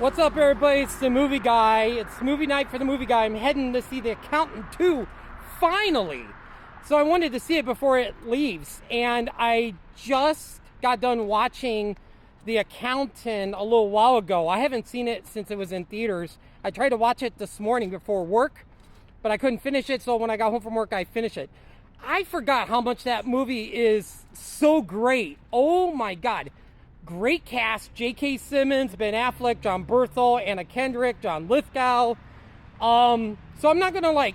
What's up, everybody? It's the movie guy. It's movie night for the movie guy. I'm heading to see The Accountant 2, finally. So I wanted to see it before it leaves. And I just got done watching The Accountant a little while ago. I haven't seen it since it was in theaters. I tried to watch it this morning before work, but I couldn't finish it. So when I got home from work, I finished it. I forgot how much that movie is so great. Oh my God. Great cast: J.K. Simmons, Ben Affleck, John Berthel, Anna Kendrick, John Lithgow. So I'm not gonna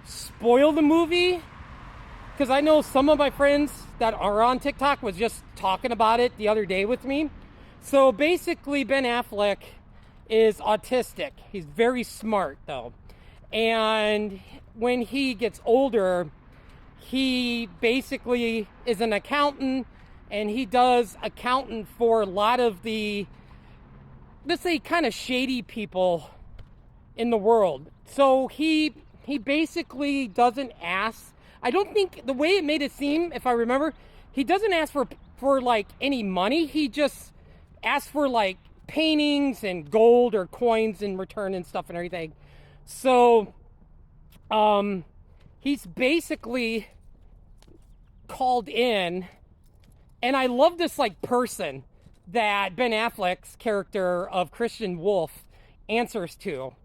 spoil the movie, because I know some of my friends that are on TikTok was just talking about it the other day with me. So basically, Ben Affleck is autistic. He's very smart though, and when he gets older, he basically is an accountant. And he does accountant for a lot of the, let's say, kind of shady people in the world. So he basically doesn't ask. I don't think, the way it made it seem, if I remember, he doesn't ask for any money. He just asks for paintings and gold or coins in return and stuff and everything. So he's basically called in. And I love this person that Ben Affleck's character of Christian Wolf answers to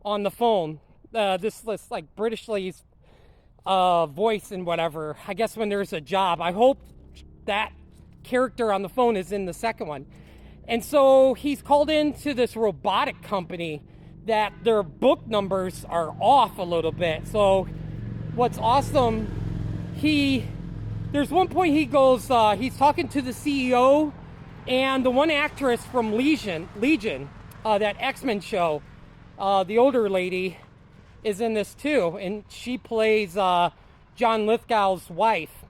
on the phone. This Britishly voice and whatever. I guess when there's a job. I hope that character on the phone is in the second one. And so he's called into this robotic company that their book numbers are off a little bit. So what's awesome, there's one point he goes, he's talking to the CEO and the one actress from Legion, that X-Men show, the older lady, is in this too. And she plays John Lithgow's wife.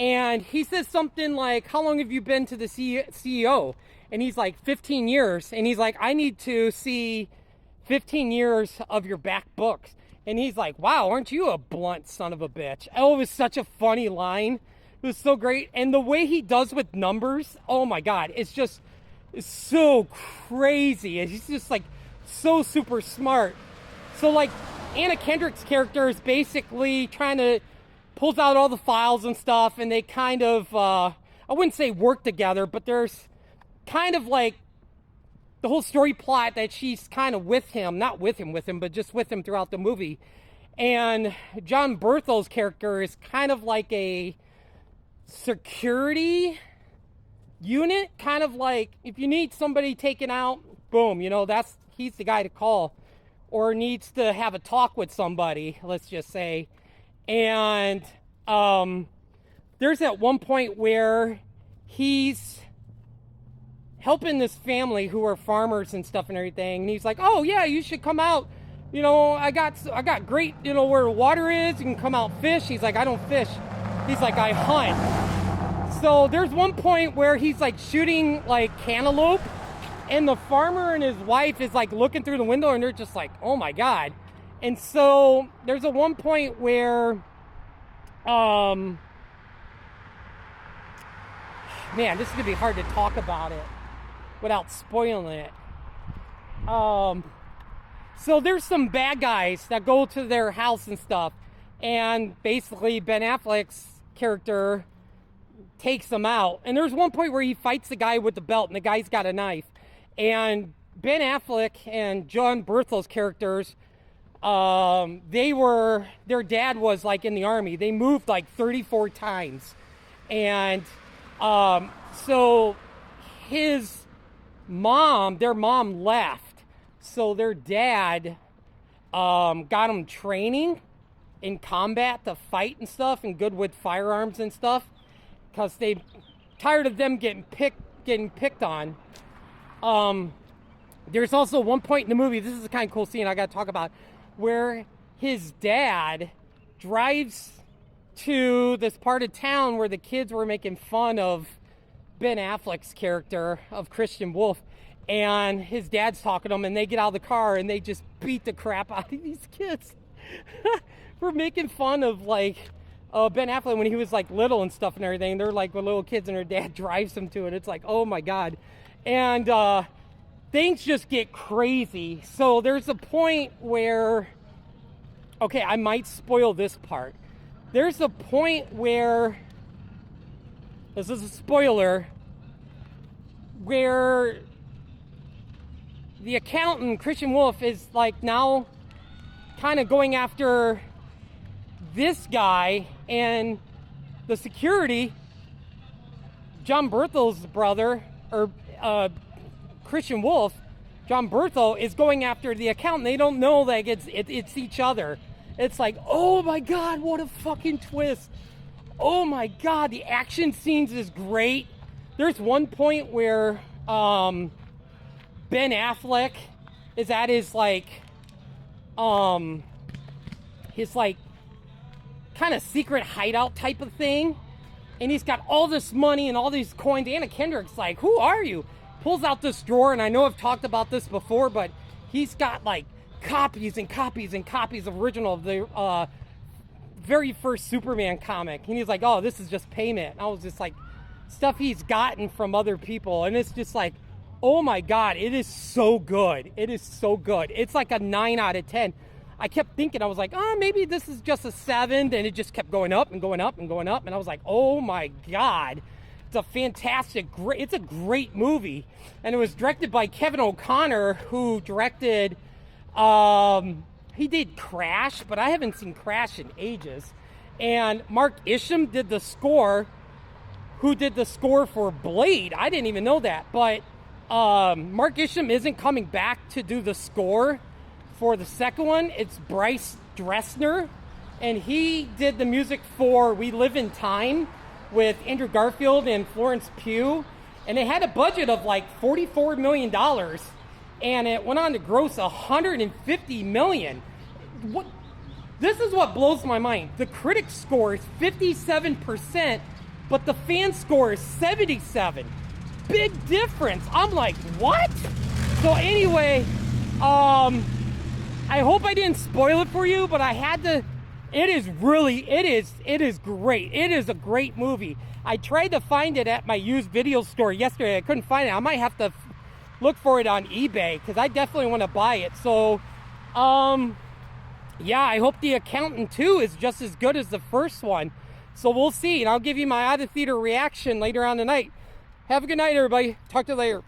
And he says something like, how long have you been to the CEO? And he's like, 15 years. And he's like, I need to see 15 years of your back books. And he's like, wow, aren't you a blunt son of a bitch? Oh, it was such a funny line. It was so great. And the way he does with numbers, oh my God, it's so crazy. He's just so super smart. So Anna Kendrick's character is basically pulls out all the files and stuff, and they kind of, I wouldn't say work together, but there's kind of the whole story plot that she's kind of with him, not with him, but just with him throughout the movie. And John Berthel's character is kind of like a security unit, kind of if you need somebody taken out, boom, he's the guy to call, or needs to have a talk with somebody, let's just say. And there's at one point where he's helping this family who are farmers and stuff and everything, and he's like, oh yeah, you should come out, I got great, where the water is, you can come out fish. He's like, I don't fish. He's like, I hunt. So there's one point where he's shooting cantaloupe, and the farmer and his wife is looking through the window, and they're just like, oh my God. And so there's one point where man, this is gonna be hard to talk about it without spoiling it. So there's some bad guys that go to their house and stuff, and basically Ben Affleck's character takes them out. And there's one point where he fights the guy with the belt, and the guy's got a knife. And Ben Affleck and John Berthel's characters, their dad was in the army. They moved 34 times. And so their mom left. So their dad got them training in combat to fight and stuff, and good with firearms and stuff, because they tired of them getting picked on. There's also one point in the movie, this is a kind of cool scene I got to talk about, where his dad drives to this part of town where the kids were making fun of Ben Affleck's character of Christian Wolf, and his dad's talking to him, and they get out of the car and they just beat the crap out of these kids for making fun of Ben Affleck when he was little and stuff and everything. They're with little kids, and her dad drives them to it. It's oh my God. And things just get crazy. So there's a point where, okay, I might spoil this part. There's a point where, this is a spoiler, where the accountant, Christian Wolf, is like now kind of going after this guy, and the security, John Berthel's brother, or Christian Wolf, John Berthel, is going after the accountant. They don't know that it's each other. It's like, oh my God, what a fucking twist. Oh my God, the action scenes is great. There's one point where Ben Affleck is at his like kind of secret hideout type of thing, and he's got all this money and all these coins. Anna Kendrick's like, who are you? Pulls out this drawer, and I know I've talked about this before, but he's got like copies and copies and copies of original of the very first Superman comic, and he's like, oh, this is just payment. And I was just like, stuff he's gotten from other people, and it's just like, oh my God, it is so good. It is so good. It's like a 9 out of 10. I kept thinking, I was like, oh, maybe this is just a 7, and it just kept going up and going up and going up, and I was like, oh my God, it's a fantastic, it's a great movie. And it was directed by Kevin O'Connor, who directed, he did Crash, but I haven't seen Crash in ages. And Mark Isham did the score, who did the score for Blade. I didn't even know that, but Mark Isham isn't coming back to do the score for the second one. It's Bryce Dressner, and he did the music for We Live in Time with Andrew Garfield and Florence Pugh, and it had a budget of like $44 million, and it went on to gross $150 million. What? This is what blows my mind. The critic score is 57%, but the fan score is 77%. Big difference. I'm like, what? So anyway, I hope I didn't spoil it for you, but I had to. It is great. It is a great movie. I tried to find it at my used video store yesterday. I couldn't find it. I might have to look for it on eBay, because I definitely want to buy it. So, yeah, I hope The Accountant 2 is just as good as the first one. So we'll see, and I'll give you my out of theater reaction later on tonight. Have a good night, everybody. Talk to you later.